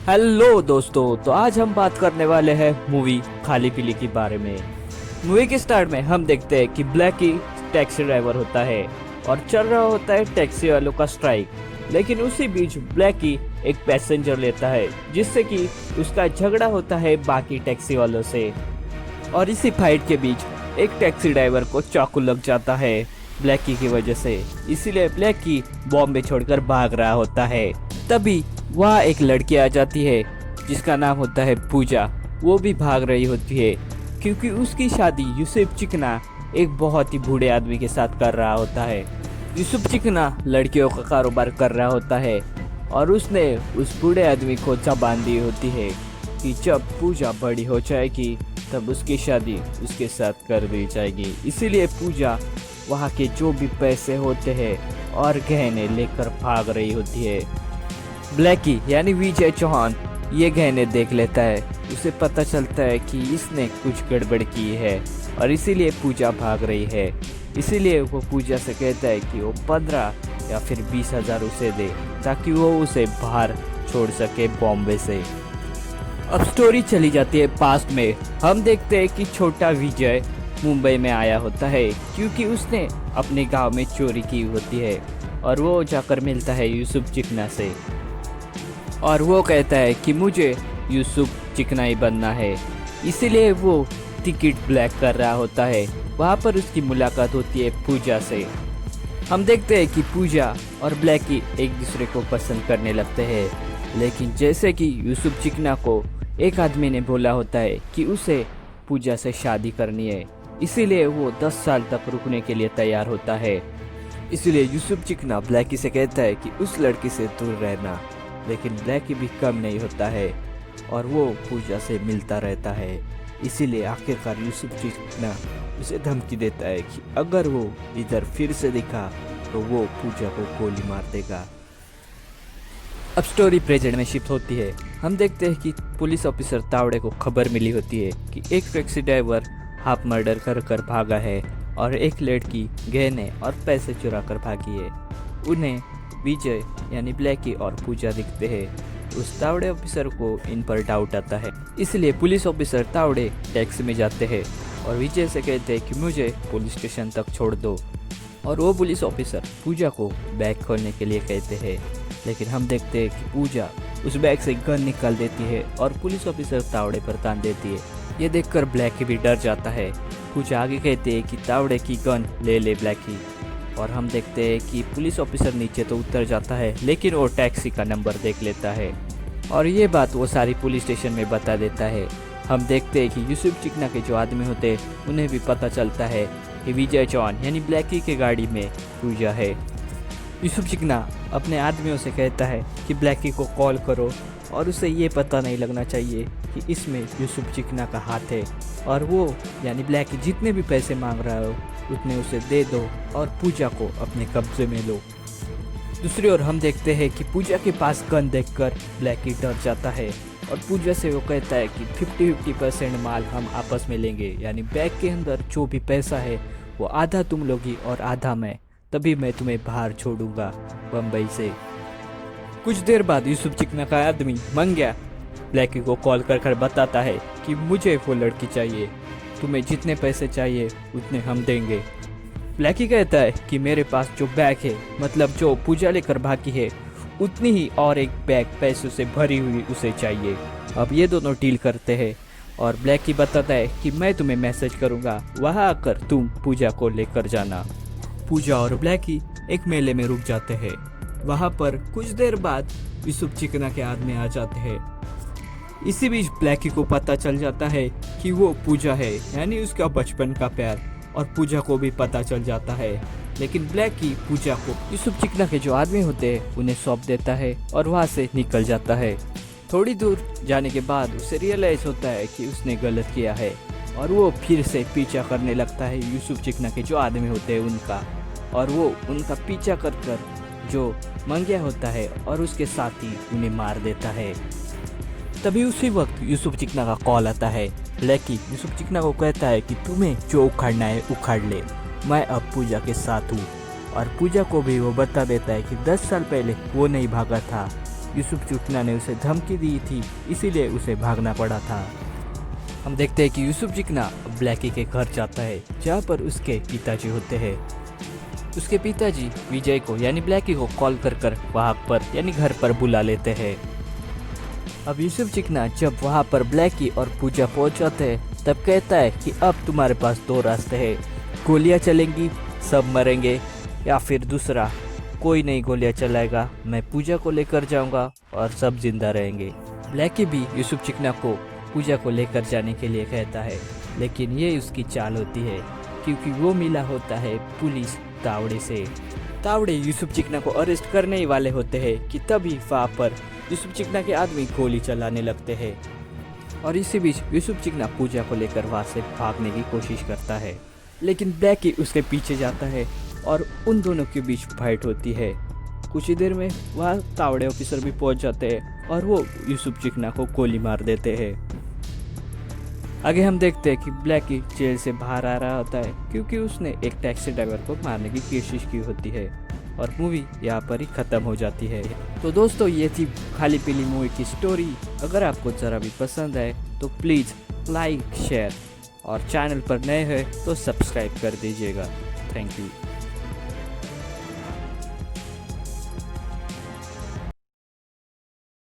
Hello दोस्तों, तो आज हम बात करने वाले हैं मूवी खाली पीली के बारे में। मूवी के स्टार्ट में हम देखते हैं कि ब्लैकी टैक्सी ड्राइवर होता है और चल रहा होता है टैक्सी वालों का स्ट्राइक। लेकिन उसी बीच ब्लैकी एक पैसेंजर लेता है जिससे कि उसका झगड़ा होता है बाकी टैक्सी वालों से। और इसी फाइट के बीच एक टैक्सी ड्राइवर को चाकू लग जाता है ब्लैकी की वजह से। इसीलिए ब्लैकी बॉम्बे छोड़कर भाग रहा होता है। तभी वहाँ एक लड़की आ जाती है जिसका नाम होता है पूजा। वो भी भाग रही होती है क्योंकि उसकी शादी यूसुफ चिकना एक बहुत ही बूढ़े आदमी के साथ कर रहा होता है। यूसुफ चिकना लड़कियों का कारोबार कर रहा होता है और उसने उस बूढ़े आदमी को जबान दी होती है कि जब पूजा बड़ी हो जाएगी तब उसकी शादी उसके साथ कर दी जाएगी। इसीलिए पूजा वहाँ के जो भी पैसे होते हैं और गहने लेकर भाग रही होती है। ब्लैकी यानी विजय चौहान ये गहने देख लेता है। उसे पता चलता है कि इसने कुछ गड़बड़ की है और इसीलिए पूजा भाग रही है। इसीलिए वो पूजा से कहता है कि वो 15 या फिर 20,000 उसे दे ताकि वो उसे बाहर छोड़ सके बॉम्बे से। अब स्टोरी चली जाती है पास्ट में। हम देखते हैं कि छोटा विजय मुंबई में आया होता है क्योंकि उसने अपने गांव में चोरी की होती है और वो जाकर मिलता है यूसुफ चिकना से और वो कहता है कि मुझे यूसुफ चिकना ही बनना है। इसीलिए वो टिकट ब्लैक कर रहा होता है। वहाँ पर उसकी मुलाकात होती है पूजा से। हम देखते हैं कि पूजा और ब्लैकी एक दूसरे को पसंद करने लगते हैं। लेकिन जैसे कि यूसुफ चिकना को एक आदमी ने बोला होता है कि उसे पूजा से शादी करनी है, इसीलिए वो 10 साल तक रुकने के लिए तैयार होता है। इसीलिए यूसुफ चिकना ब्लैकी से कहता है कि उस लड़की से दूर रहना। लेकिन ब्लैकी भी कम नहीं होता है और वो पूजा से मिलता रहता है। इसीलिए आखिरकार यूसुफ चिकना उसे धमकी देता है कि अगर वो इधर फिर से दिखा तो वो पूजा को गोली मार देगा। अब स्टोरी प्रेजेंट में शिफ्ट होती है। हम देखते हैं कि पुलिस ऑफिसर तावड़े को खबर मिली होती है कि एक टैक्सी ड्राइवर हाफ मर्डर कर भागा है और एक लड़की गहने और पैसे चुरा कर भागी है। उन्हें विजय यानी ब्लैकी और पूजा दिखते हैं। उस तावड़े ऑफिसर को इन पर डाउट आता है। इसलिए पुलिस ऑफिसर तावड़े टैक्सी में जाते हैं और विजय से कहते हैं कि मुझे पुलिस स्टेशन तक छोड़ दो। और वो पुलिस ऑफिसर पूजा को बैग खोलने के लिए कहते हैं। लेकिन हम देखते हैं कि पूजा उस बैग से गन निकाल देती है और पुलिस ऑफिसर तावड़े पर तान देती है। ये देखकर ब्लैकी भी डर जाता है। पूजा आगे कहते हैं कि तावड़े की गन ले ले ब्लैकी। और हम देखते हैं कि पुलिस ऑफिसर नीचे तो उतर जाता है लेकिन वो टैक्सी का नंबर देख लेता है और ये बात वो सारी पुलिस स्टेशन में बता देता है। हम देखते हैं कि यूसुफ चिकना के जो आदमी होते हैं उन्हें भी पता चलता है कि विजय चौहान यानी ब्लैकी के गाड़ी में पूजा है। यूसुफ चिकना अपने आदमियों से कहता है कि ब्लैकी को कॉल करो और उसे ये पता नहीं लगना चाहिए कि इसमें यूसुफ चिकना का हाथ है और वो यानी ब्लैकी जितने भी पैसे मांग रहा हो उतने उसे दे दो और पूजा को अपने कब्जे में लो। दूसरी ओर हम देखते हैं कि पूजा के पास गन देखकर ब्लैकी डर जाता है और पूजा से वो कहता है कि 50-50% माल हम आपस में लेंगे, यानी बैग के अंदर जो भी पैसा है वो आधा तुम लोगी और आधा मैं, तभी मैं तुम्हें बाहर छोड़ूंगा बम्बई से। कुछ देर बाद यूसुफ चिकना का आदमी मंग्या ब्लैकी को कॉल कर बताता है कि मुझे वो लड़की चाहिए, तुम्हें जितने पैसे चाहिए उतने हम देंगे। ब्लैकी कहता है कि मेरे पास जो बैग है मतलब जो पूजा लेकर भागी है उतनी ही और एक बैग पैसों से भरी हुई उसे चाहिए। अब ये दोनों डील करते हैं और ब्लैकी बताता है कि मैं तुम्हें मैसेज करूँगा, वहाँ आकर तुम पूजा को लेकर जाना। पूजा और ब्लैकी एक मेले में रुक जाते हैं। वहाँ पर कुछ देर बाद यूसुफ चिकना के आदमी आ जाते हैं। इसी बीच ब्लैकी को पता चल जाता है कि वो पूजा है यानी उसका बचपन का प्यार, और पूजा को भी पता चल जाता है। लेकिन ब्लैकी पूजा को यूसुफ चिकना के जो आदमी होते हैं उन्हें सौंप देता है और वहाँ से निकल जाता है। थोड़ी दूर जाने के बाद उसे रियलाइज होता है कि उसने गलत किया है और वो फिर से पीछा करने लगता है यूसुफ चिकना के जो आदमी होते हैं उनका, और वो उनका पीछा कर जो मंग्या होता है और उसके साथी उन्हें मार देता है। तभी उसी वक्त यूसुफ चिकना का कॉल आता है। ब्लैकी यूसुफ चिकना को कहता है कि तुम्हें जो उखाड़ना है उखाड़ ले, मैं अब पूजा के साथ हूँ। और पूजा को भी वो बता देता है कि 10 साल पहले वो नहीं भागा था यूसुफ चिकना ने उसे धमकी दी थी, इसीलिए उसे भागना पड़ा था। हम देखते हैं कि यूसुफ चिकना ब्लैकी के घर जाता है, जहाँ पर उसके पिताजी होते हैं। उसके पिताजी विजय को यानी ब्लैकी को कॉल कर वहाँ पर यानी घर पर बुला लेते हैं। अब यूसुफ चिकना जब वहाँ पर ब्लैकी और पूजा पहुँच जाते हैं, तब कहता है कि अब तुम्हारे पास दो रास्ते हैं, गोलियाँ चलेंगी, सब मरेंगे, या फिर दूसरा, कोई नहीं गोलियाँ चलाएगा, मैं पूजा को लेकर जाऊंगा और सब जिंदा रहेंगे। ब्लैकी भी यूसुफ चिकना को पूजा को लेकर जाने के लिए कहता है, लेकिन ये उसकी चाल होती है, क्योंकि वो मिला होता है पुलिस तावड़े से। तावड़े यूसुफ चिकना को अरेस्ट करने ही वाले होते हैं कि तभी वहाँ पर यूसुफ चिकना के आदमी गोली चलाने लगते हैं, और इसी बीच यूसुफ चिकना पूजा को लेकर वहाँ से भागने की कोशिश करता है, लेकिन ब्लैकी उसके पीछे जाता है और उन दोनों के बीच फाइट होती है। कुछ ही देर में वहाँ तावड़े ऑफिसर भी पहुँच जाते हैं और वो यूसुफ चिकना को गोली मार देते हैं। आगे हम देखते हैं कि ब्लैकी जेल से बाहर आ रहा होता है, क्योंकि उसने एक टैक्सी ड्राइवर को मारने की कोशिश की होती है, और मूवी यहाँ पर ही ख़त्म हो जाती है। तो दोस्तों, ये थी खाली पीली मूवी की स्टोरी। अगर आपको ज़रा भी पसंद आए तो प्लीज़ लाइक, शेयर, और चैनल पर नए हैं तो सब्सक्राइब कर दीजिएगा। Thank you.